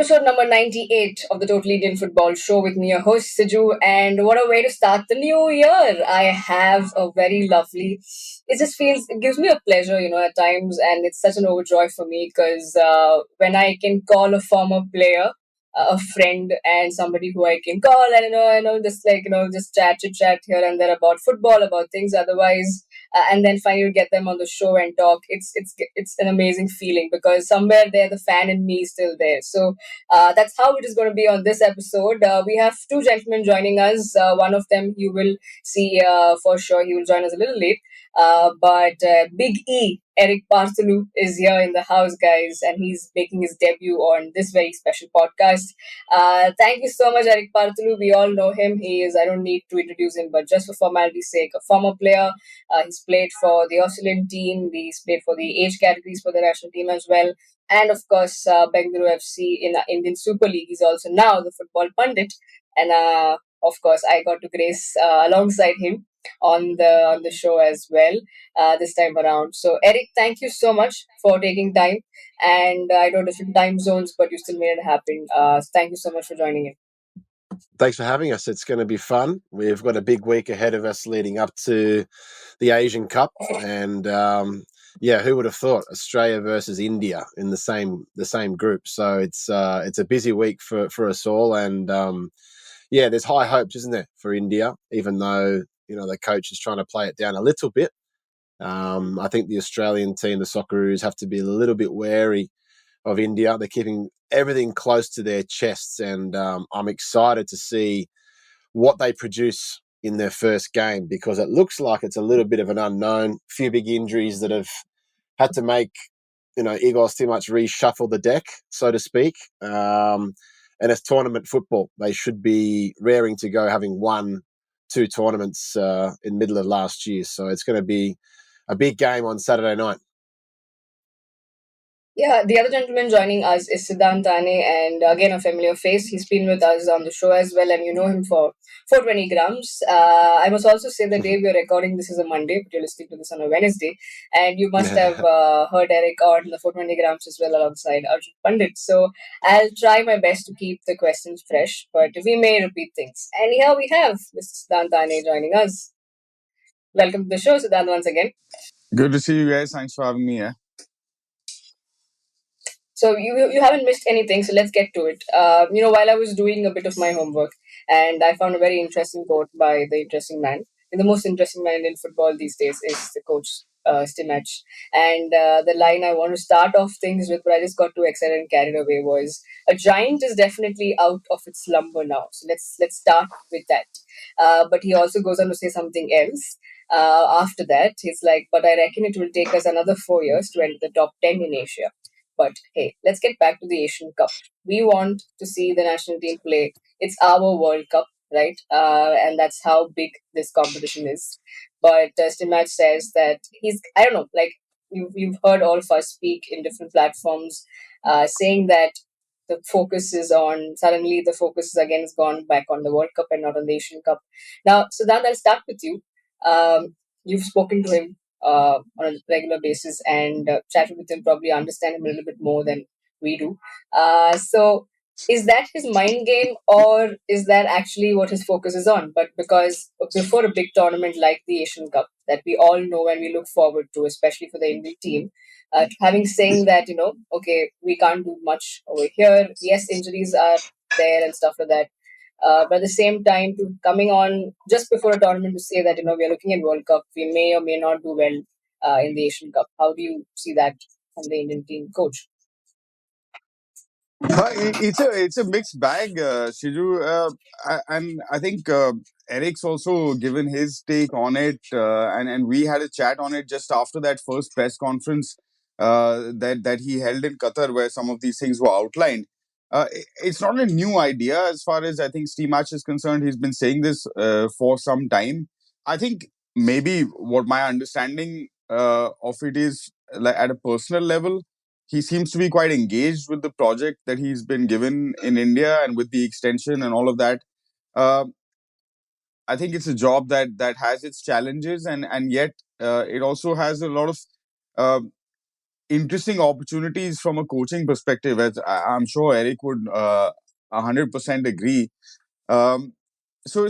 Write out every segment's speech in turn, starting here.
episode number 98 of the Total Indian Football Show with me, your host Siju. And what a way to start the new year! I have a very lovely. It gives me a pleasure, at times, and it's such an overjoy for me because when I can call a former player, a friend, and somebody who I can call, and just just chit chat here and there about football, about things otherwise, and then finally get them on the show and talk. It's an amazing feeling because somewhere there the fan in me is still there. So that's how it is going to be on this episode. We have two gentlemen joining us. One of them you will see for sure. He will join us a little late. But Big E, Erik Paartalu, is here in the house, guys, and he's making his debut on this very special podcast. Thank you so much, Erik Paartalu. We all know him. I don't need to introduce him, but just for formality's sake, a former player. He's played for the Australian team. He's played for the age categories for the national team as well. And of course, Bengaluru FC in the Indian Super League. He's also now the football pundit. And of course, I got to grace alongside him on the show as well this time around. So, Erik, thank you so much for taking time. And I know different time zones, but you still made it happen. Thank you so much for joining in. Thanks for having us. It's going to be fun. We've got a big week ahead of us leading up to the Asian Cup, and who would have thought Australia versus India in the same group? So it's a busy week for us all, and there's high hopes, isn't there, for India? Even though the coach is trying to play it down a little bit. I think the Australian team, the Socceroos, have to be a little bit wary of India. They're keeping everything close to their chests, and I'm excited to see what they produce in their first game because it looks like it's a little bit of an unknown. Few big injuries that have had to make Igor Stimac reshuffle the deck, so to speak. And it's tournament football. They should be raring to go, having won 2 tournaments in middle of last year. So it's going to be a big game on Saturday night. Yeah, the other gentleman joining us is Siddhanth Aney, and again a familiar face. He's been with us on the show as well, and you know him for 420 grams. I must also say the day we are recording this is a Monday, but you're listening to this on a Wednesday, and you must have heard Erik on the 420 grams as well alongside Arjun Pandit. So I'll try my best to keep the questions fresh, but we may repeat things. And here we have Mr. Siddhanth Aney joining us. Welcome to the show, Siddhanth, once again. Good to see you guys. Thanks for having me here. So you haven't missed anything, so let's get to it. While I was doing a bit of my homework, and I found a very interesting quote by the interesting man. And the most interesting man in football these days is the coach, Stimac. And the line I want to start off things with, but I just got too excited and carried away, was a giant is definitely out of its slumber now. So let's start with that. But he also goes on to say something else. After that, he's like, but I reckon it will take us another 4 years to enter the top 10 in Asia. But hey, let's get back to the Asian Cup. We want to see the national team play. It's our World Cup, right? And that's how big this competition is. But Stimac says that I don't know, like you've heard all of us speak in different platforms saying that suddenly the focus is again gone back on the World Cup and not on the Asian Cup. Now, Siddhanth, I'll start with you. You've spoken to him on a regular basis and chatted with him, probably understand him a little bit more than we do. So is that his mind game, or is that actually what his focus is on? But because before a big tournament like the Asian Cup that we all know and we look forward to, especially for the Indian team, saying that, okay, we can't do much over here. Yes, injuries are there and stuff like that. But at the same time, coming on just before a tournament to say that, we are looking at World Cup, we may or may not do well in the Asian Cup. How do you see that from the Indian team coach? It's a mixed bag, Siju. And I think Erik's also given his take on it. And we had a chat on it just after that first press conference that he held in Qatar, where some of these things were outlined. It's not a new idea as far as I think Stimac is concerned. He's been saying this for some time. I think maybe what my understanding of it is, like at a personal level, he seems to be quite engaged with the project that he's been given in India and with the extension and all of that. I think it's a job that has its challenges, and yet it also has a lot of interesting opportunities from a coaching perspective, as I'm sure Eric would 100% agree. Um, so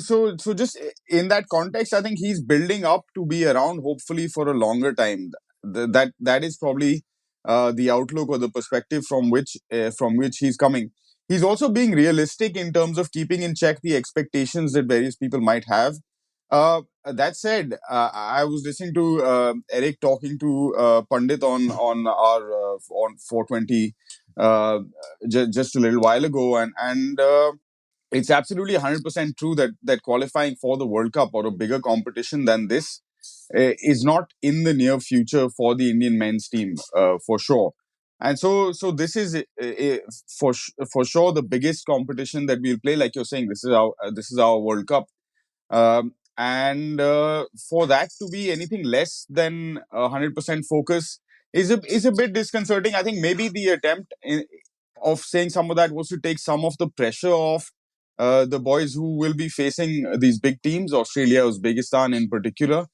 just in that context, I think he's building up to be around, hopefully for a longer time. That is probably the outlook or the perspective from which he's coming. He's also being realistic in terms of keeping in check the expectations that various people might have. That said, I was listening to Eric talking to Pundit on our on 420 just a little while ago, and it's absolutely 100% true that qualifying for the World Cup or a bigger competition than this is not in the near future for the Indian men's team, for sure. And so this is for sure the biggest competition that we'll play. Like you're saying, this is our World Cup, and for that to be anything less than 100% focus is a bit disconcerting. I think maybe the attempt of saying some of that was to take some of the pressure off the boys who will be facing these big teams, Australia, Uzbekistan in particular,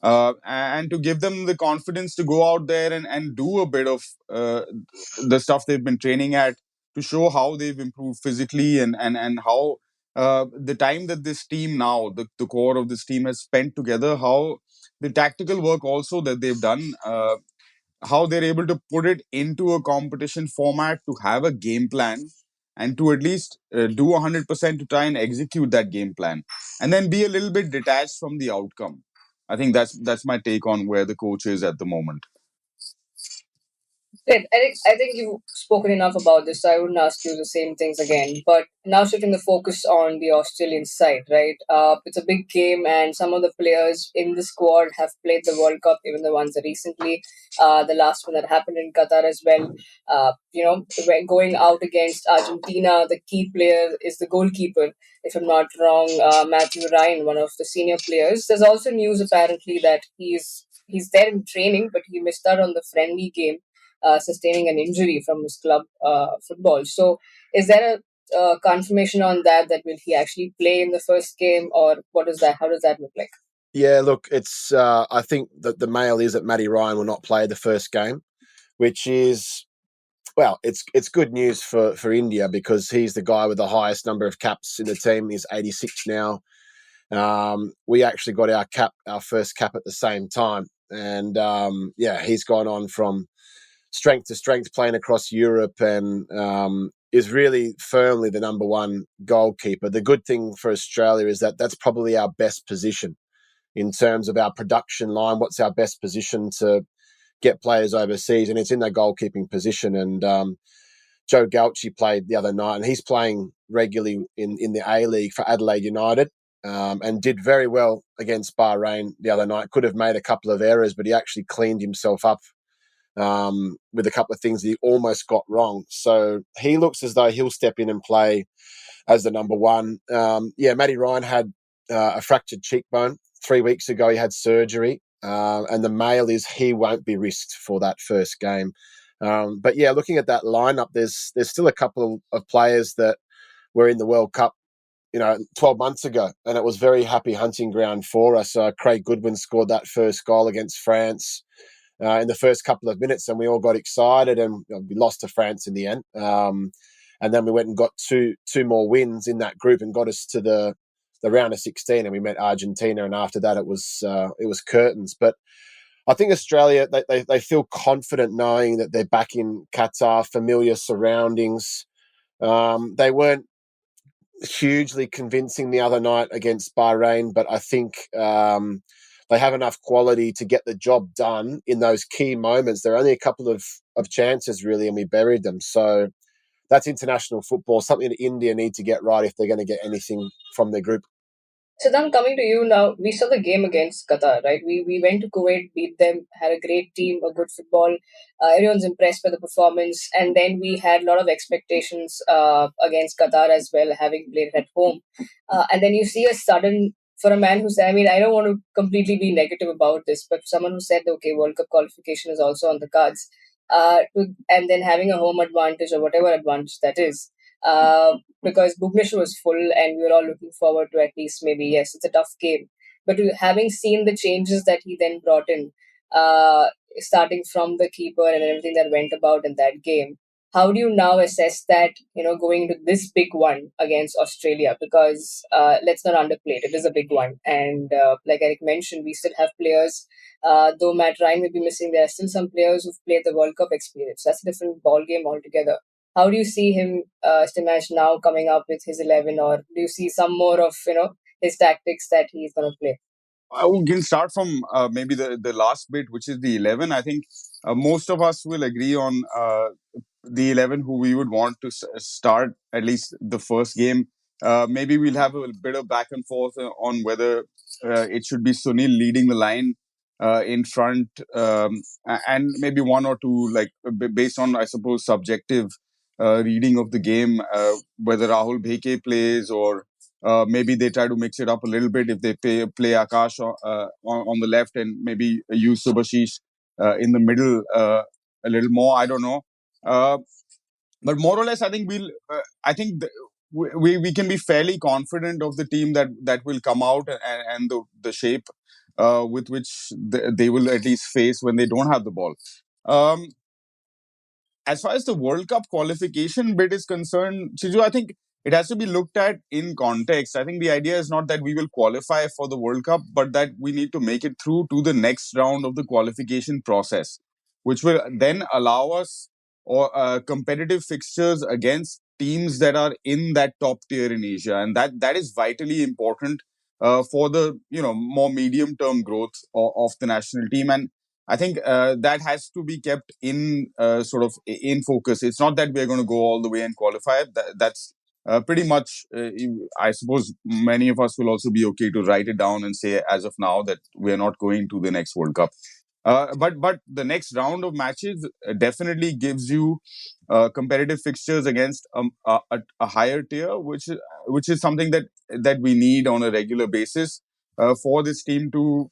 and to give them the confidence to go out there and do a bit of the stuff they've been training at, to show how they've improved physically, and how the time that this team now, the core of this team has spent together, how the tactical work also that they've done, how they're able to put it into a competition format, to have a game plan and to at least do 100% to try and execute that game plan, and then be a little bit detached from the outcome. I think that's my take on where the coach is at the moment. Great. I think you've spoken enough about this, so I wouldn't ask you the same things again. But now shifting the focus on the Australian side, right? It's a big game, and some of the players in the squad have played the World Cup, even the ones that recently, the last one that happened in Qatar as well. When going out against Argentina, the key player is the goalkeeper, if I'm not wrong, Matthew Ryan, one of the senior players. There's also news apparently that he's there in training, but he missed out on the friendly game, sustaining an injury from his club football. So, is there a confirmation on that will he actually play in the first game, or what is that? How does that look like? Yeah, look, it's. I think that the mail is that Matty Ryan will not play the first game, which is, well, it's good news for India, because he's the guy with the highest number of caps in the team. He's 86 now. We actually got our first cap at the same time, and yeah, he's gone on from strength to strength playing across Europe, and is really firmly the number one goalkeeper. The good thing for Australia is that that's probably our best position in terms of our production line. What's our best position to get players overseas? And it's in that goalkeeping position. And Joe Galchi played the other night, and he's playing regularly in the A-League for Adelaide United, and did very well against Bahrain the other night. Could have made a couple of errors, but he actually cleaned himself up with a couple of things he almost got wrong. So he looks as though he'll step in and play as the number one. Yeah, Matty Ryan had a fractured cheekbone 3 weeks ago. He had surgery, and the mail is he won't be risked for that first game. But yeah, looking at that lineup, there's still a couple of players that were in the World Cup, 12 months ago, and it was very happy hunting ground for us. Craig Goodwin scored that first goal against France in the first couple of minutes, and we all got excited, and we lost to France in the end. And then we went and got two more wins in that group and got us to the round of 16, and we met Argentina, and after that it was curtains. But I think Australia, they feel confident knowing that they're back in Qatar, familiar surroundings. They weren't hugely convincing the other night against Bahrain, but I think they have enough quality to get the job done in those key moments. There are only a couple of chances, really, and we buried them. So that's international football, something that India need to get right if they're going to get anything from their group. So then coming to you now, we saw the game against Qatar, right? We went to Kuwait, beat them, had a great team, a good football. Everyone's impressed by the performance, and then we had a lot of expectations against Qatar as well, having played at home. And then you see a sudden, for a man who said, I mean, I don't want to completely be negative about this, but someone who said, okay, World Cup qualification is also on the cards, and then having a home advantage or whatever advantage that is. Because Bhubaneswar was full, and we were all looking forward to at least maybe, yes, it's a tough game. But having seen the changes that he then brought in, starting from the keeper and everything that went about in that game. How do you now assess that, going into this big one against Australia? Because let's not underplay it. It is a big one. And like Eric mentioned, we still have players. Though Matt Ryan may be missing, there are still some players who've played the World Cup experience. That's a different ball game altogether. How do you see him, Stimash, now coming up with his 11? Or do you see some more of, his tactics that he's going to play? We can start from maybe the last bit, which is the 11. I think most of us will agree on the 11 who we would want to start at least the first game. Maybe we'll have a bit of back and forth on whether it should be Sunil leading the line in front, and maybe one or two, like based on, I suppose, subjective reading of the game, whether Rahul Bheke plays or maybe they try to mix it up a little bit if they play Akash on the left and maybe use Subhashish in the middle a little more. I don't know. But more or less, I think I think we can be fairly confident of the team that will come out and the shape with which they will at least face when they don't have the ball. Um, as far as the World Cup qualification bit is concerned, Siju, I think it has to be looked at in context. I think the idea is not that we will qualify for the World Cup, but that we need to make it through to the next round of the qualification process, which will then allow us or competitive fixtures against teams that are in that top tier in Asia, and that is vitally important for the more medium term growth of the national team. And I think that has to be kept in sort of in focus. It's not that we're going to go all the way and qualify. That's pretty much, I suppose, many of us will also be okay to write it down and say, as of now, that we're not going to the next World Cup. But the next round of matches definitely gives you competitive fixtures against a higher tier, which is something that we need on a regular basis for this team to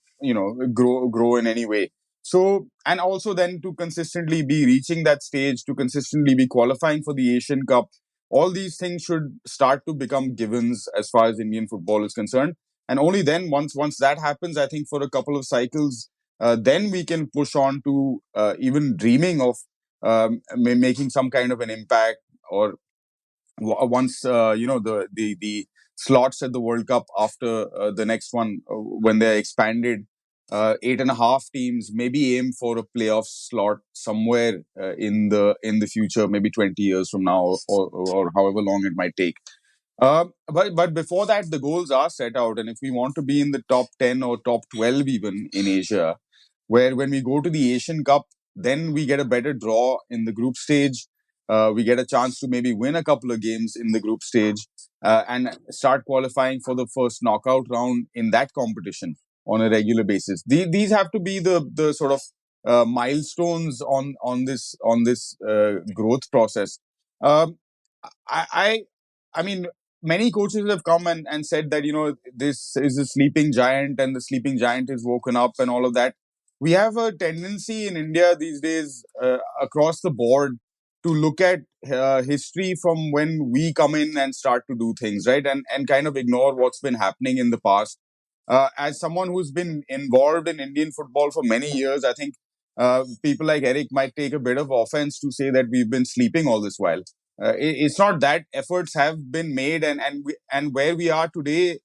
grow in any way. So, and also then to consistently be reaching that stage, to consistently be qualifying for the Asian Cup, all these things should start to become givens as far as Indian football is concerned. And only then, once that happens, I think for a couple of cycles, then we can push on to even dreaming of making some kind of an impact, or once the slots at the World Cup after the next one, when they're expanded, 8.5 teams, maybe aim for a playoff slot somewhere in the future, maybe 20 years from now, or however long it might take. But before that, the goals are set out, and if we want to be in the top 10 or top 12 even in Asia, where when we go to the Asian Cup, then we get a better draw in the group stage. We get a chance to maybe win a couple of games in the group stage and start qualifying for the first knockout round in that competition on a regular basis. These have to be the sort of milestones on this growth process. Um, I mean, many coaches have come and said that this is a sleeping giant and the sleeping giant is woken up and all of that. We have a tendency in India these days, across the board, to look at history from when we come in and start to do things, right? And kind of ignore what's been happening in the past. As someone who's been involved in Indian football for many years, I think people like Eric might take a bit of offense to say that we've been sleeping all this while. It's not that. Efforts have been made, and where we are today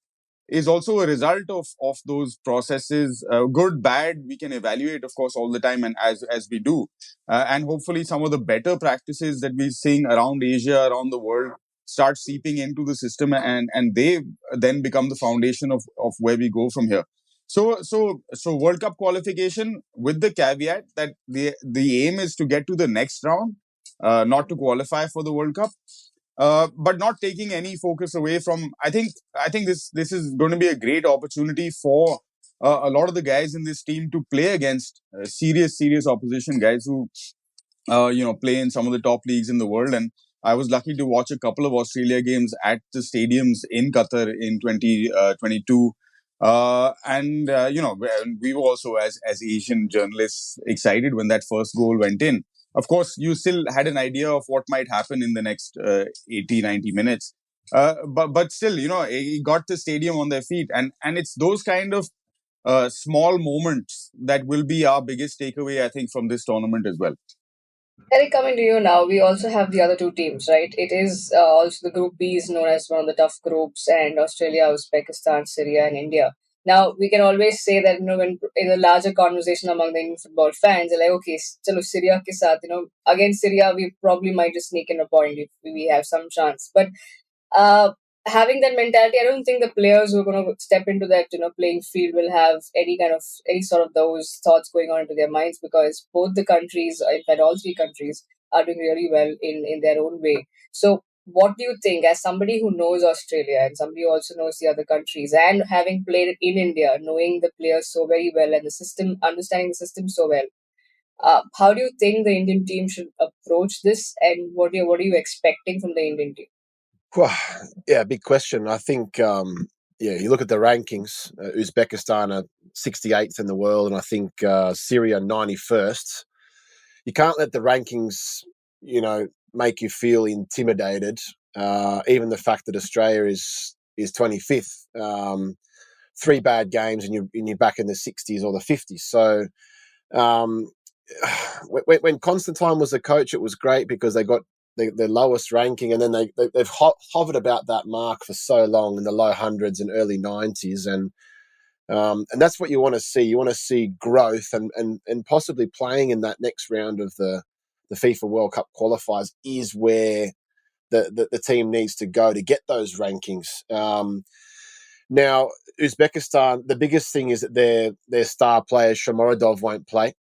is also a result of those processes. Good, bad, we can evaluate, of course, all the time, and as we do, and hopefully some of the better practices that we're seeing around Asia, around the world, start seeping into the system, and they then become the foundation of where we go from here. So World Cup qualification, with the caveat that the aim is to get to the next round, not to qualify for the World Cup. But not taking any focus away from. I think this is going to be a great opportunity for a lot of the guys in this team to play against serious opposition, guys who play in some of the top leagues in the world. And I was lucky to watch a couple of Australia games at the stadiums in Qatar in 2022. We were also, as Asian journalists, excited when that first goal went in. Of course, you still had an idea of what might happen in the next 80, 90 minutes. But still, he got the stadium on their feet. And it's those kind of small moments that will be our biggest takeaway, I think, from this tournament as well. Eric, coming to you now, we also have the other two teams, right? It is also the Group B is known as one of the tough groups, and Australia, Uzbekistan, Syria, and India. Now, we can always say that, when in a larger conversation among the Indian football fans, they're like, okay, chalo Syria ke saath, against Syria, we probably might just sneak in a point if we have some chance. But uh, having that mentality, I don't think the players who are going to step into that playing field will have any sort of those thoughts going on into their minds, because both the countries, in fact all three countries, are doing really well in their own way. So what do you think, as somebody who knows Australia and somebody who also knows the other countries, and having played in India, knowing the players so very well and the system, understanding the system so well, how do you think the Indian team should approach this, and what are you expecting from the Indian team? Well, yeah, big question. I think, you look at the rankings. Uzbekistan are 68th in the world, and I think Syria 91st. You can't let the rankings, make you feel intimidated. Even the fact that Australia is 25th, three bad games, and you're back in the 60s or the 50s. So um, when Constantine was the coach, it was great because they got the lowest ranking, and then they've hovered about that mark for so long in the low hundreds and early 90s, and that's what you want to see. You want to see growth, and possibly playing in that next round of the FIFA World Cup qualifiers is where the team needs to go to get those rankings. Now, Uzbekistan, the biggest thing is that their star player Shomurodov won't play.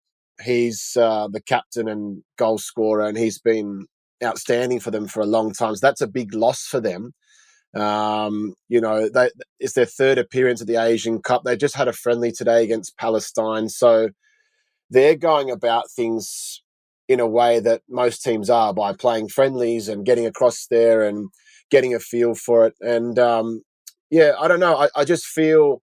He's the captain and goal scorer, and he's been outstanding for them for a long time. So that's a big loss for them. It's their third appearance at the Asian Cup. They just had a friendly today against Palestine. So they're going about things in a way that most teams are, by playing friendlies and getting across there and getting a feel for it. And I don't know. I just feel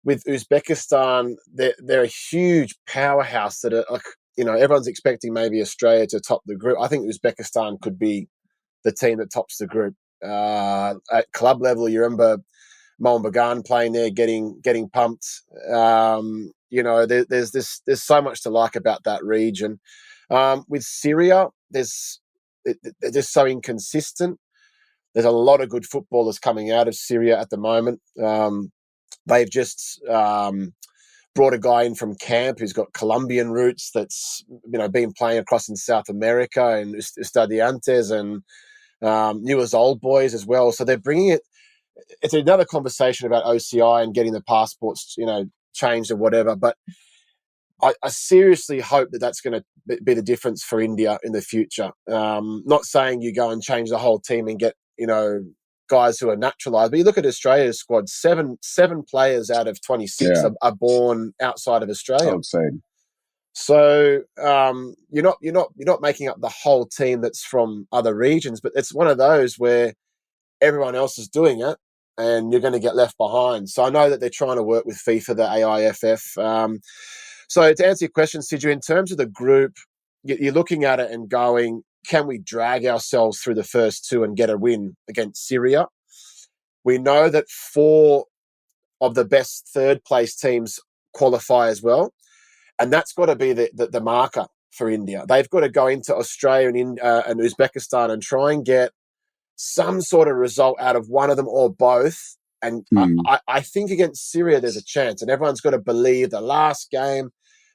with Uzbekistan, they're a huge powerhouse that are like, everyone's expecting maybe Australia to top the group. I think Uzbekistan could be the team that tops the group. At club level, you remember Mohan Bagan playing there, getting pumped. There's so much to like about that region. With Syria, they're just so inconsistent. There's a lot of good footballers coming out of Syria at the moment. They've just brought a guy in from camp who's got Colombian roots that's been playing across in South America, and Estudiantes, and new as old boys as well. So they're bringing it. It's another conversation about OCI and getting the passports, changed or whatever. But I seriously hope that that's going to be the difference for India in the future. Not saying you go and change the whole team and get, guys who are naturalized. But you look at Australia's squad, seven players out of 26 are born outside of Australia. Outside. So you're not making up the whole team that's from other regions, but it's one of those where everyone else is doing it, and you're going to get left behind. So I know that they're trying to work with FIFA, the AIFF. So to answer your question, Siju, in terms of the group, you're looking at it and going, can we drag ourselves through the first two and get a win against Syria? We know that 4 of the best third-place teams qualify as well, and that's got to be the marker for India. They've got to go into Australia and Uzbekistan and try and get some sort of result out of one of them or both. And I think against Syria, there's a chance. And everyone's got to believe the last game,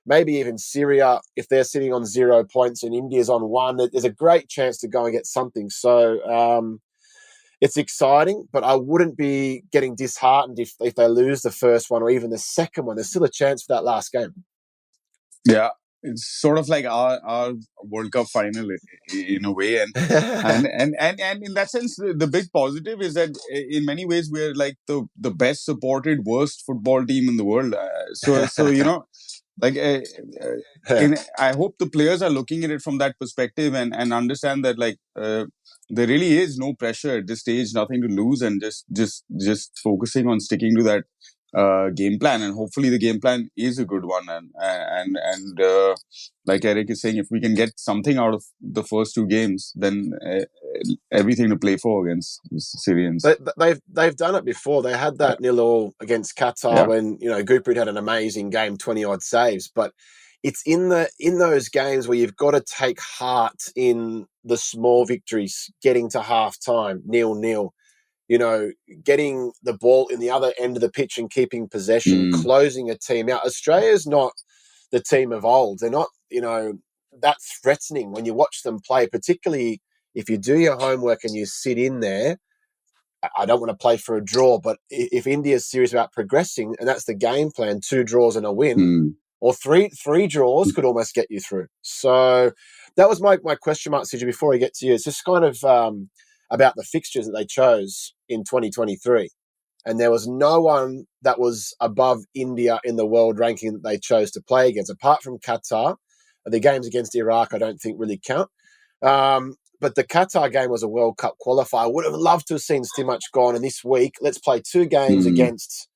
maybe even Syria, if they're sitting on 0 points and India's on 1, there's a great chance to go and get something. So it's exciting, but I wouldn't be getting disheartened if they lose the first one or even the second one. There's still a chance for that last game. Yeah, it's sort of like our World Cup final in a way, and in that sense, the big positive is that in many ways we're like the best supported, worst football team in the world. So like I hope the players are looking at it from that perspective and understand that there really is no pressure at this stage, nothing to lose, and just focusing on sticking to that game plan, and hopefully the game plan is a good one. And like Erik is saying, if we can get something out of the first two games, then everything to play for against the Syrians. They've done it before. They had that 0-0 against Qatar when Gurpreet had an amazing game, 20-odd saves. But it's in those games where you've got to take heart in the small victories, getting to half time, 0-0. Getting the ball in the other end of the pitch and keeping possession, closing a team out. Australia's not the team of old. They're not, that threatening when you watch them play, particularly if you do your homework and you sit in there. I don't want to play for a draw, but if India's serious about progressing, and that's the game plan, 2 draws and a win, or three draws could almost get you through. So that was my question mark, Siju, before I get to you. It's just kind of about the fixtures that they chose in 2023. And there was no one that was above India in the world ranking that they chose to play against, apart from Qatar. The games against Iraq I don't think really count. But the Qatar game was a World Cup qualifier. I would have loved to have seen Stimac gone. And this week, let's play 2 games against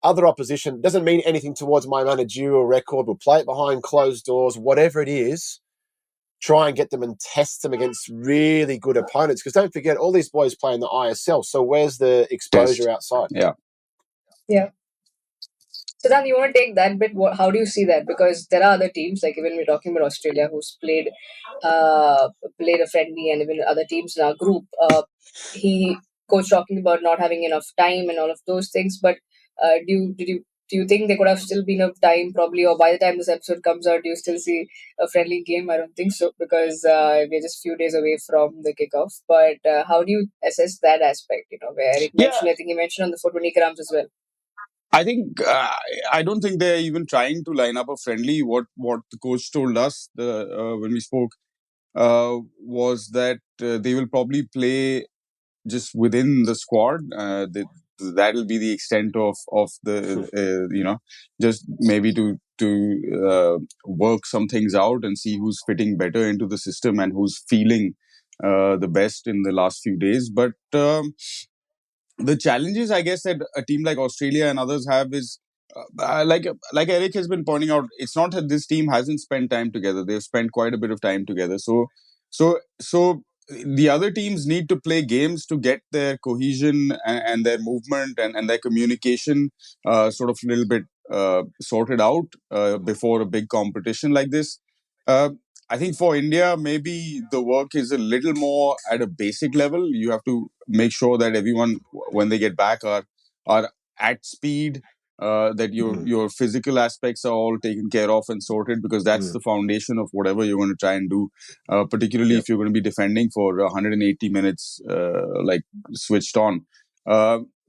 other opposition. Doesn't mean anything towards my managerial record. We'll play it behind closed doors, whatever it is. Try and get them and test them against really good opponents. Because don't forget, all these boys play in the ISL. So where's the exposure outside? Yeah. Siddhanth, you want to take that bit? How do you see that? Because there are other teams, like even we're talking about Australia, who's played a friendly, and even other teams in our group. Coach talking about not having enough time and all of those things. But do you think there could have still been enough time, probably, or by the time this episode comes out, do you still see a friendly game? I don't think so, because we're just a few days away from the kickoff. But how do you assess that aspect? Where Erik mentioned, I think he mentioned on the 420 grams as well. I think I don't think they're even trying to line up a friendly. What the coach told us when we spoke was that they will probably play just within the squad. That'll be the extent of the just maybe to work some things out and see who's fitting better into the system and who's feeling the best in the last few days. But the challenges, I guess, that a team like Australia and others have is like Erik has been pointing out. It's not that this team hasn't spent time together; they've spent quite a bit of time together. So the other teams need to play games to get their cohesion and their movement and their communication sort of a little bit sorted out before a big competition like this. I think for India, maybe the work is a little more at a basic level. You have to make sure that everyone, when they get back, are at speed. That your physical aspects are all taken care of and sorted, because that's the foundation of whatever you're going to try and do. Particularly if you're going to be defending for 180 minutes, like switched on.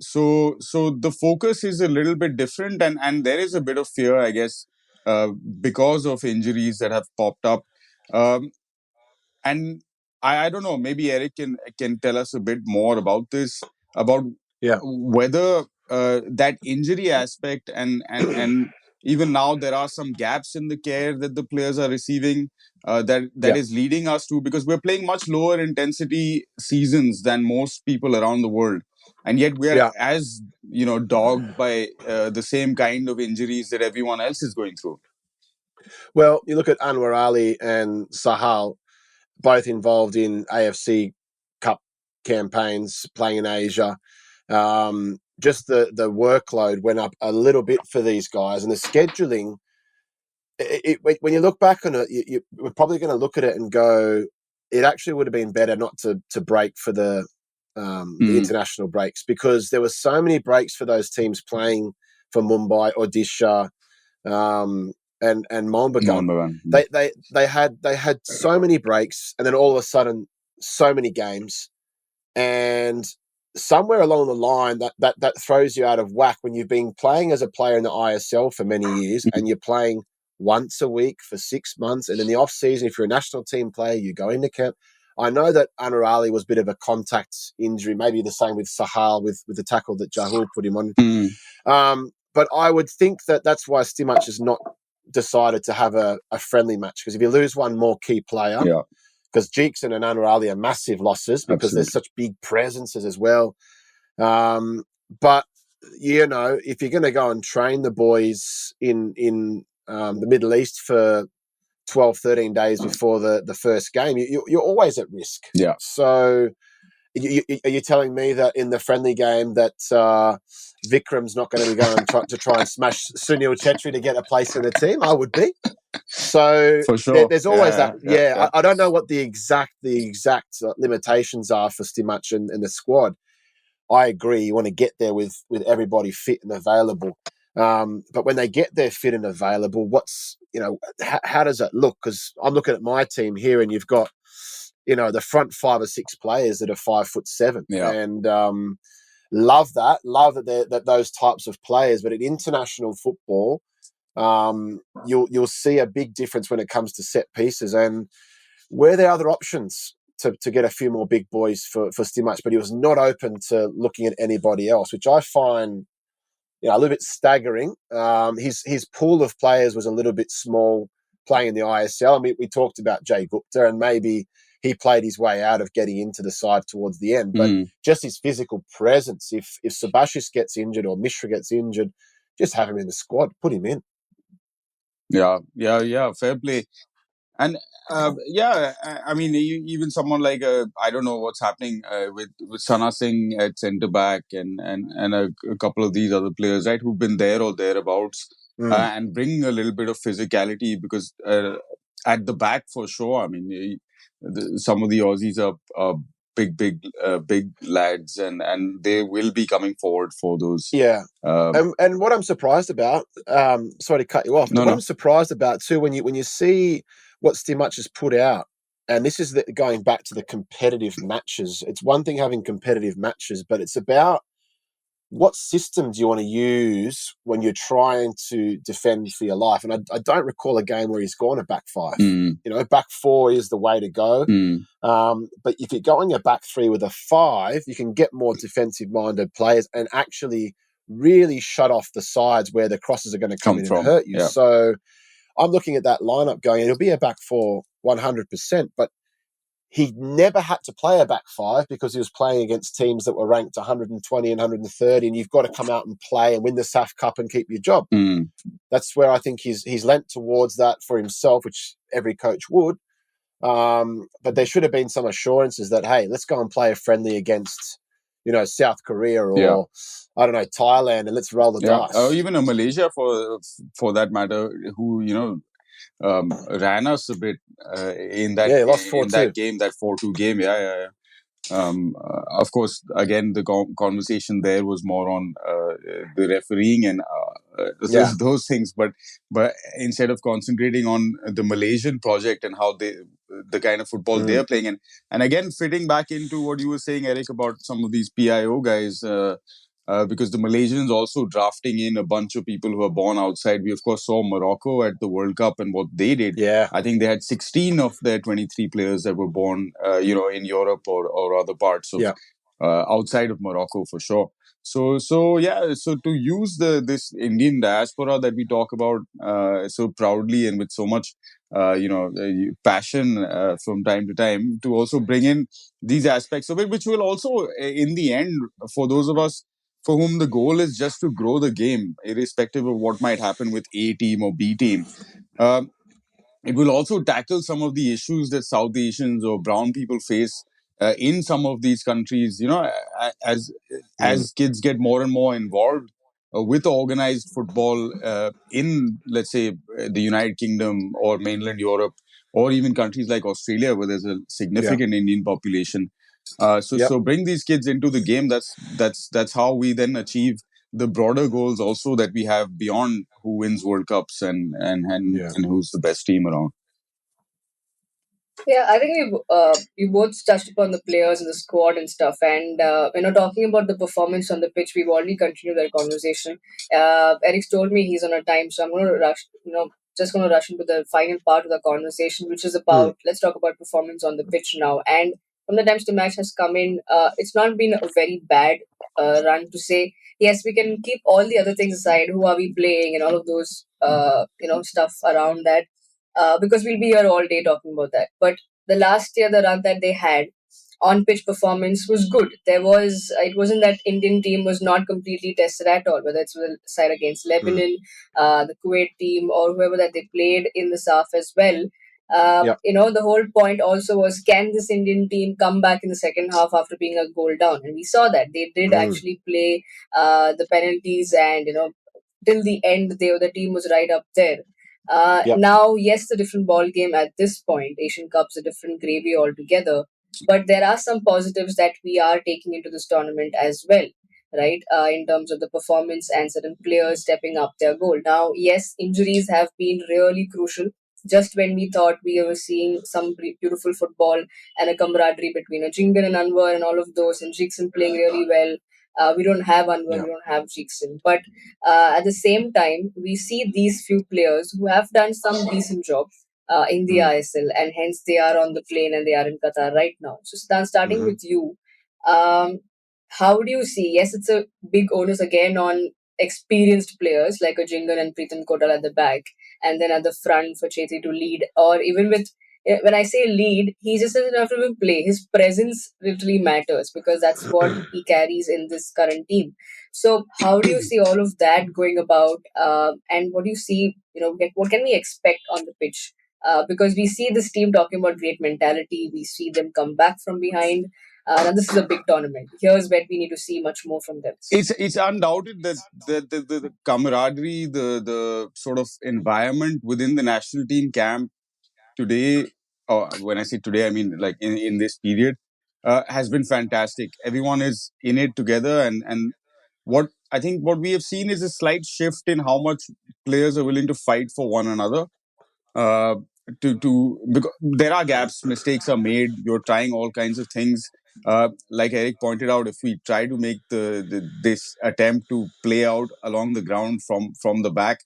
So the focus is a little bit different, and there is a bit of fear, I guess, because of injuries that have popped up. And I don't know, maybe Erik can tell us a bit more about this, about whether that injury aspect and even now there are some gaps in the care that the players are receiving that is leading us to, because we're playing much lower intensity seasons than most people around the world, and yet we are as dogged by the same kind of injuries that everyone else is going through. Well, you look at Anwar Ali and Sahal, both involved in AFC Cup campaigns, playing in Asia. Just the workload went up a little bit for these guys, and the scheduling. When you look back on it, we're probably going to look at it and go, it actually would have been better not to break for the international breaks, because there were so many breaks for those teams playing for Mumbai, Odisha, and Mohanbagan. They had so many breaks, and then all of a sudden so many games, and somewhere along the line that throws you out of whack when you've been playing as a player in the ISL for many years and you're playing once a week for 6 months, and in the off season, if you're a national team player, you go into camp. I know that Anwar Ali was a bit of a contact injury, maybe the same with Sahal with the tackle that Jahul put him on. But I would think that's why Stimac has not decided to have a friendly match, because if you lose one more key player, because Jeekson and Anwar Ali are massive losses because there's such big presences as well. But if you're going to go and train the boys in the Middle East for 12, 13 days before the first game, you're always at risk. Yeah. So are you telling me that in the friendly game that Vikram's not going to be going to try and smash Sunil Chetri to get a place in the team? I would be. So for sure. there's always that. Yeah. I don't know what the exact limitations are for Stimac and the squad. I agree. You want to get there with everybody fit and available. But when they get there fit and available, how does that look? Because I'm looking at my team here, and you've got, the front 5 or 6 players that are 5'7", and love that those types of players. But in international football, you'll see a big difference when it comes to set pieces, and were there other options to get a few more big boys for Stimac, but he was not open to looking at anybody else, which I find a little bit staggering. His pool of players was a little bit small playing in the ISL. I mean, we talked about Jay Gupta, and maybe he played his way out of getting into the side towards the end. But just his physical presence, if Subhashis gets injured or Mishra gets injured, just have him in the squad, put him in. Yeah, fair play. And I mean, even someone like I don't know what's happening with Sana Singh at centre back and a couple of these other players, right, who've been there or thereabouts, and bring a little bit of physicality, because at the back for sure. I mean, some of the Aussies are big lads, and they will be coming forward for those. Yeah. And what I'm surprised about, sorry to cut you off, but what I'm surprised about too, when you see what Stimac has put out, and this is going back to the competitive matches. It's one thing having competitive matches, but it's about what system do you want to use when you're trying to defend for your life. And I don't recall a game where he's gone a back 5. Back 4 is the way to go. But if you're going a back 3 with a 5, you can get more defensive-minded players and actually really shut off the sides where the crosses are going to come in and hurt you. Yeah. So I'm looking at that lineup going, it'll be a back 4 100%, but he never had to play a back 5 because he was playing against teams that were ranked 120 and 130, and you've got to come out and play and win the SAF Cup and keep your job. That's where I think he's lent towards that for himself, which every coach would. But there should have been some assurances that, hey, let's go and play a friendly against, South Korea or I don't know, Thailand, and let's roll the dice. Or even a Malaysia for that matter, who ran us a bit in that that game, that 4-2 game. Of course, again, the conversation there was more on the refereeing and those things, but instead of concentrating on the Malaysian project and how the kind of football they're playing, and again fitting back into what you were saying, Erik, about some of these PIO guys. Because the Malaysians also drafting in a bunch of people who are born outside. We, of course, saw Morocco at the World Cup and what they did. Yeah. I think they had 16 of their 23 players that were born, in Europe or other parts of outside of Morocco for sure. So to use this Indian diaspora that we talk about so proudly and with so much passion from time to time, to also bring in these aspects of it, which will also, in the end, for those of us for whom the goal is just to grow the game, irrespective of what might happen with A team or B team. It will also tackle some of the issues that South Asians or brown people face in some of these countries, as kids get more and more involved with organized football in, let's say, the United Kingdom or mainland Europe, or even countries like Australia, where there's a significant Indian population. So bring these kids into the game. That's how we then achieve the broader goals also that we have beyond who wins World Cups and who's the best team around. Yeah, I think we both touched upon the players and the squad and stuff, and talking about the performance on the pitch, we've already continued that conversation. Eric's told me he's on a time, so I'm going to rush. Just going to rush into the final part of the conversation, which is about let's talk about performance on the pitch now. And from the time the match has come in, it's not been a very bad run to say. Yes, we can keep all the other things aside. Who are we playing and all of those stuff around that. Because we'll be here all day talking about that. But the last year, the run that they had, on-pitch performance was good. It wasn't that Indian team was not completely tested at all, whether it's the side against Mm. Lebanon, the Kuwait team, or whoever that they played in the SAF as well. Yep. The whole point also was, can this Indian team come back in the second half after being a goal down? And we saw that they did Mm. actually play the penalties, and till the end, the team was right up there. Yep. Now, yes, it's a different ball game at this point. Asian Cup's a different gravy altogether. But there are some positives that we are taking into this tournament as well, right? In terms of the performance and certain players stepping up their goal. Now, yes, injuries have been really crucial. Just when we thought we were seeing some beautiful football and a camaraderie between a Jingan and Anwar and all of those, and Jigson playing really well. We don't have Anwar, we Yep. don't have Jigson. But at the same time, we see these few players who have done some decent job in the Mm. ISL, and hence they are on the plane and they are in Qatar right now. So, starting Mhm. with you, um, how do you see? Yes, it's a big onus again on experienced players like a Jingan and Preetham Kotal at the back, and then at the front for Chetri to lead, or even with. When I say lead, he just doesn't have to even play. His presence literally matters because that's what he carries in this current team. So, how do you see all of that going about, and what do you see? What can we expect on the pitch? Because we see this team talking about great mentality. We see them come back from behind. And this is a big tournament. Here's where we need to see much more from them. It's undoubted that the camaraderie, the sort of environment within the national team camp today, or when I say today, I mean like in this period, has been fantastic. Everyone is in it together, and what I think what we have seen is a slight shift in how much players are willing to fight for one another. uh, because there are gaps, mistakes are made. You're trying all kinds of things. Like Eric pointed out, if we try to make this attempt to play out along the ground from the back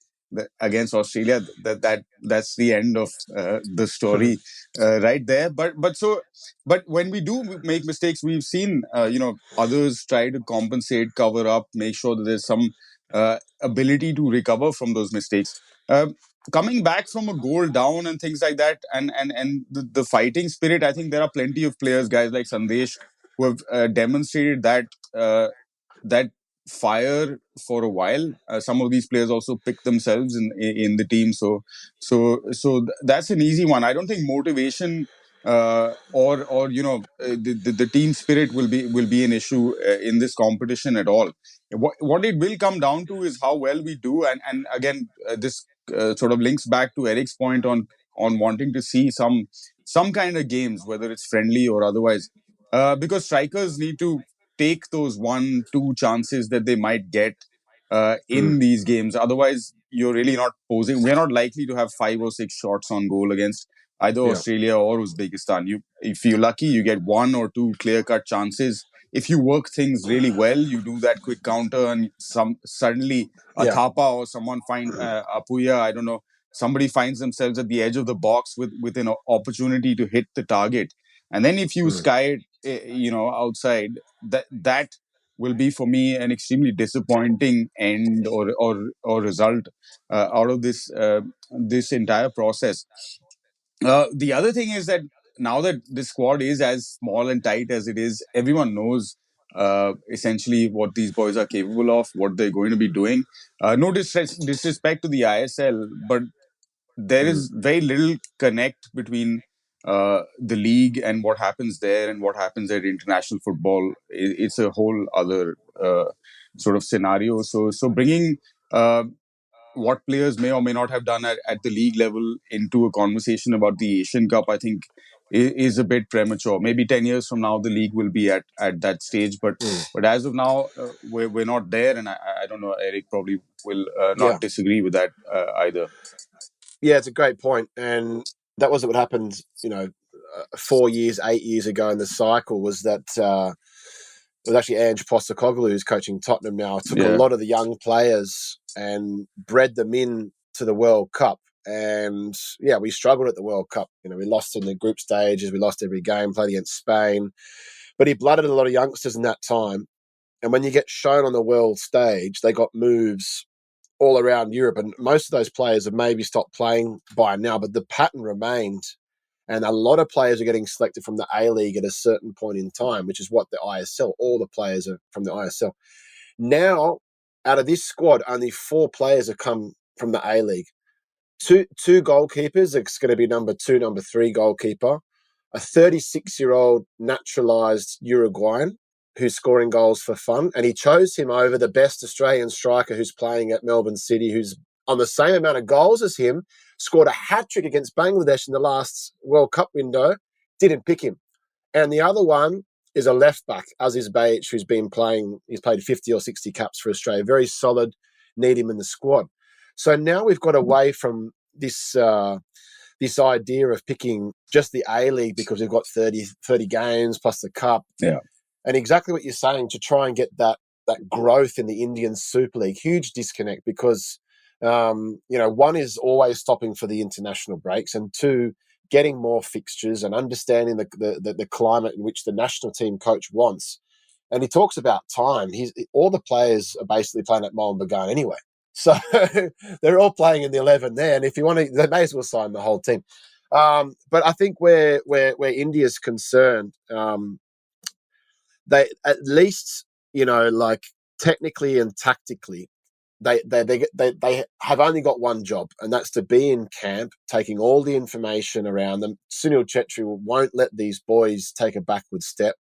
against Australia, that's the end of the story right there. But when we do make mistakes, we've seen others try to compensate, cover up, make sure that there's some ability to recover from those mistakes. Um, Coming back from a goal down and things like that, and the fighting spirit, I think there are plenty of players, guys like Sandesh, who have demonstrated that fire for a while. Some of these players also pick themselves in the team, so that's an easy one. I don't think motivation or the team spirit will be an issue in this competition at all. What it will come down to is how well we do, and again, this sort of links back to Eric's point on wanting to see some kind of games, whether it's friendly or otherwise, because strikers need to take those 1-2 chances that they might get Mm. in these games. Otherwise, you're really not posing. We're not likely to have 5 or 6 shots on goal against either Yeah. Australia or Uzbekistan. If you're lucky, you get 1 or 2 clear-cut chances. If you work things really well, you do that quick counter, and suddenly a Yeah. Thapa or someone find Apuya, I don't know, somebody finds themselves at the edge of the box with an opportunity to hit the target. And then if you Mm. sky it, outside, that will be for me an extremely disappointing end or result out of this entire process. The other thing is that now that the squad is as small and tight as it is, everyone knows essentially what these boys are capable of, what they're going to be doing. No disrespect to the ISL, but there Mm. is very little connect between the league and what happens there and what happens at international football. It's a whole other sort of scenario. So bringing what players may or may not have done at the league level into a conversation about the Asian Cup, I think, is a bit premature. Maybe 10 years from now, the league will be at that stage, but Mm. as of now, we're not there, and I don't know. Eric probably will Yeah. not disagree with that either. Yeah, it's a great point, and that was what happened. 4 years, 8 years ago in the cycle was that it was actually Ange Postecoglou who's coaching Tottenham now. Took a Yeah. lot of the young players and bred them in to the World Cup. And yeah, we struggled at the World Cup. We lost in the group stages. We lost every game, played against Spain. But he blooded a lot of youngsters in that time. And when you get shown on the world stage, they got moves all around Europe. And most of those players have maybe stopped playing by now, but the pattern remained And a lot of players are getting selected from the A-League at a certain point in time, which is what the ISL, all the players are from the ISL. Now, out of this squad, only 4 players have come from the A-League. Two goalkeepers. It's going to be number 2, number 3 goalkeeper. A 36-year-old naturalised Uruguayan who's scoring goals for fun. And he chose him over the best Australian striker who's playing at Melbourne City, who's on the same amount of goals as him, scored a hat-trick against Bangladesh in the last World Cup window, didn't pick him. And the other one is a left-back, Aziz Bayic, who's been playing, he's played 50 or 60 caps for Australia. Very solid, need him in the squad. So now we've got away from this this idea of picking just the A-League because we've got 30 games plus the Cup. Yeah. And exactly what you're saying, to try and get that growth in the Indian Super League, huge disconnect because, one is always stopping for the international breaks, and 2, getting more fixtures and understanding the climate in which the national team coach wants. And he talks about time. All the players are basically playing at Mohan anyway. So they're all playing in the 11 there. And if you want to, they may as well sign the whole team. But I think where India's concerned, they at least, like technically and tactically, they have only got one job, and that's to be in camp, taking all the information around them. Sunil Chetri won't let these boys take a backward step.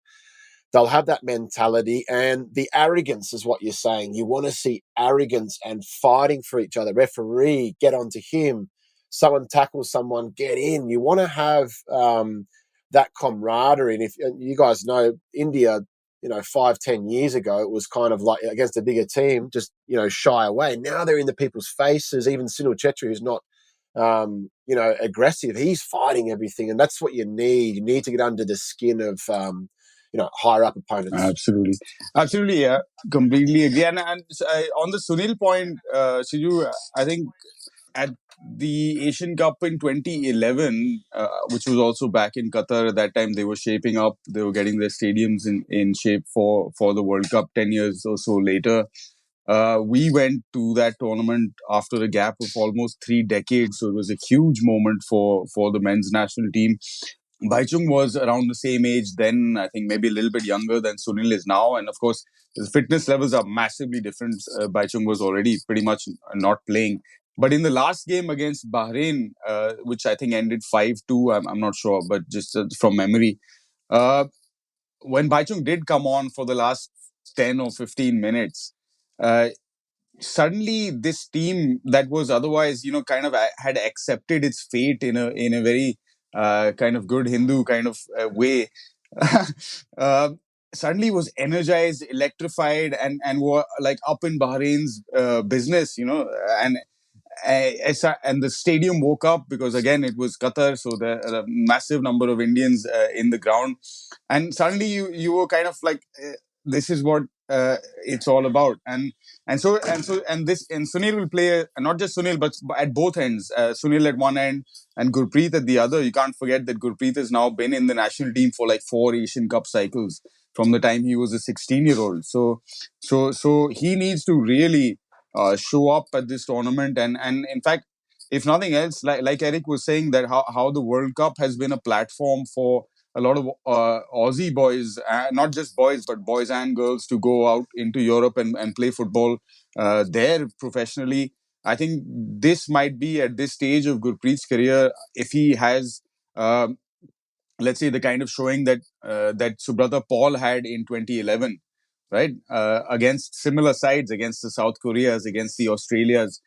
They'll have that mentality, and the arrogance is what you're saying. You want to see arrogance and fighting for each other. Referee, get onto him. Someone tackles someone, get in. You want to have that camaraderie. And if you guys know, India, 5-10 years ago, it was kind of like against a bigger team, just, shy away. Now they're in the people's faces. Even Sunil Chetri, who's not, aggressive, he's fighting everything. And that's what you need. You need to get under the skin of, higher up opponents. Absolutely, yeah, completely agree. And on the Sunil point, Siju, I think at the Asian Cup in 2011, which was also back in Qatar at that time, they were shaping up. They were getting their stadiums in shape for the World Cup 10 years or so later. We went to that tournament after a gap of almost 3 decades, so it was a huge moment for the men's national team. Baichung was around the same age then, I think maybe a little bit younger than Sunil is now. And of course, the fitness levels are massively different. Baichung was already pretty much not playing. But in the last game against Bahrain, which I think ended 5-2, I'm not sure, but just from memory, when Baichung did come on for the last 10 or 15 minutes, suddenly this team that was otherwise, kind of had accepted its fate in a very kind of good Hindu kind of way, suddenly was energized, electrified, and were like up in Bahrain's business, and and the stadium woke up because again it was Qatar, so there are a massive number of Indians in the ground, and suddenly you were kind of like, this is what it's all about, and Sunil will play not just Sunil but at both ends, Sunil at one end and Gurpreet at the other. You can't forget that Gurpreet has now been in the national team for like 4 Asian Cup cycles from the time he was a 16-year-old. So he needs to really show up at this tournament, and in fact, if nothing else, like Erik was saying, that how the World Cup has been a platform for a lot of Aussie boys, not just boys but boys and girls, to go out into Europe and play football there professionally. I think this might be at this stage of Gurpreet's career, if he has let's say the kind of showing that that Subrata Paul had in 2011, right? Against similar sides, against the South Koreas, against the Australias,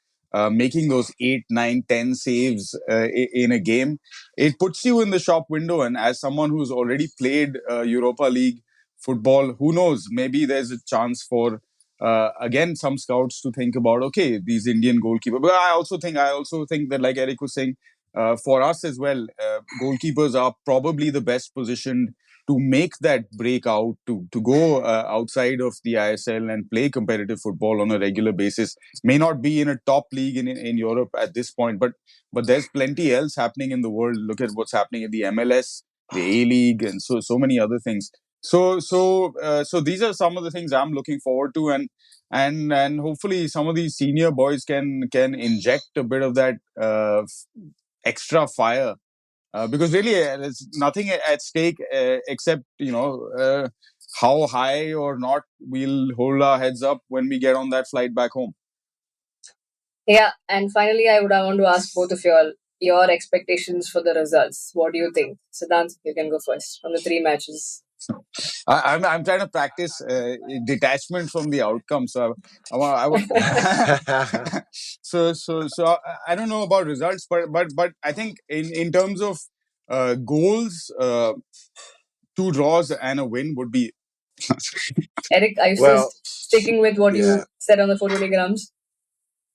making those 8, 9, 10 saves in a game, it puts you in the shop window. And as someone who's already played Europa League football, who knows? Maybe there's a chance for again some scouts to think about, okay, these Indian goalkeepers. But I also think that, like Erik was saying, for us as well, goalkeepers are probably the best positioned to make that breakout, to go outside of the ISL and play competitive football on a regular basis. May not be in a top league in Europe at this point, but there's plenty else happening in the world. Look at what's happening in the MLS, the A-League, and so many other things. So these are some of the things I'm looking forward to, and hopefully some of these senior boys can inject a bit of that extra fire because really there's nothing at stake except how high or not we'll hold our heads up when we get on that flight back home. Yeah, and finally, I want to ask both of you all your expectations for the results. What do you think? Siddhanth, you can go first on the three matches. I'm trying to practice detachment from the outcome. So so I don't know about results, but I think in terms of goals, 2 draws and a win would be. Erik, are you still Well, sticking with what yeah. you said on the 420 grams?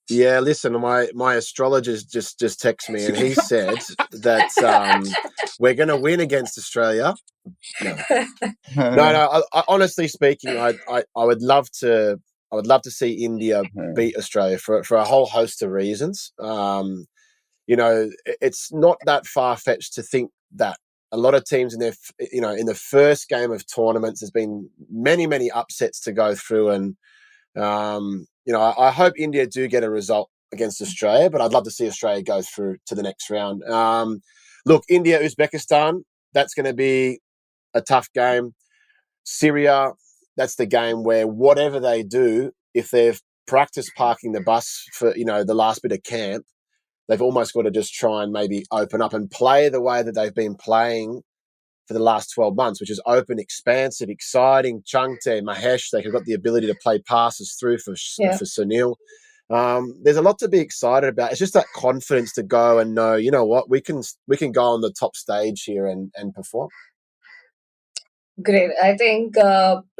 Yeah, listen, my astrologer just texted me and he said that we're going to win against Australia. No, no. Honestly speaking, I would love to. I would love to see India beat Australia for a whole host of reasons. It's not that far fetched to think that a lot of teams in in the first game of tournaments, there's been many upsets to go through, and I hope India do get a result against Australia, but I'd love to see Australia go through to the next round. Look, India, Uzbekistan, that's going to be a tough game. Syria, that's the game where whatever they do, if they've practiced parking the bus for, the last bit of camp, they've almost got to just try and maybe open up and play the way that they've been playing for the last 12 months, which is open, expansive, exciting. Changte, Mahesh, they've got the ability to play passes through for Sunil. There's a lot to be excited about. It's just that confidence to go and know, you know what, we can go on the top stage here and perform. Great. I think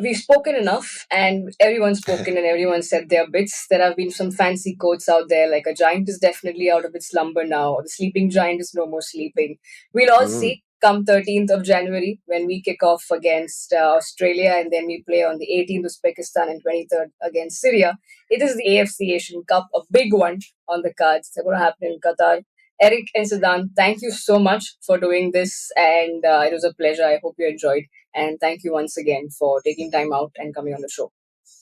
we've spoken enough, and everyone's spoken and everyone said their bits. There have been some fancy quotes out there, like a giant is definitely out of its slumber now, or the sleeping giant is no more sleeping. We'll all see come 13th of January when we kick off against Australia, and then we play on the 18th Uzbekistan and 23rd against Syria. It is the AFC Asian Cup, a big one on the cards. It's going to happen in Qatar. Erik and Siddhanth, thank you so much for doing this, and it was a pleasure. I hope you enjoyed. And thank you once again for taking time out and coming on the show.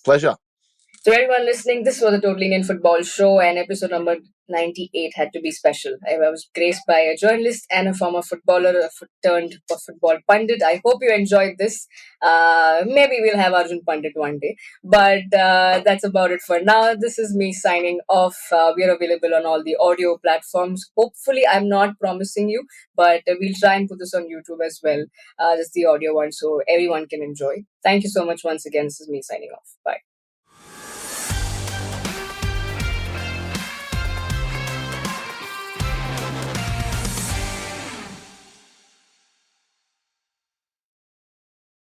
Pleasure. To everyone listening, this was the Total Indian Football Show, and episode number 98 had to be special. I was graced by a journalist and a former footballer, turned football pundit. I hope you enjoyed this. Maybe we'll have Arjun Pandit one day. But that's about it for now. This is me signing off. We are available on all the audio platforms. Hopefully, I'm not promising you, but we'll try and put this on YouTube as well. Just the audio one, so everyone can enjoy. Thank you so much once again. This is me signing off. Bye.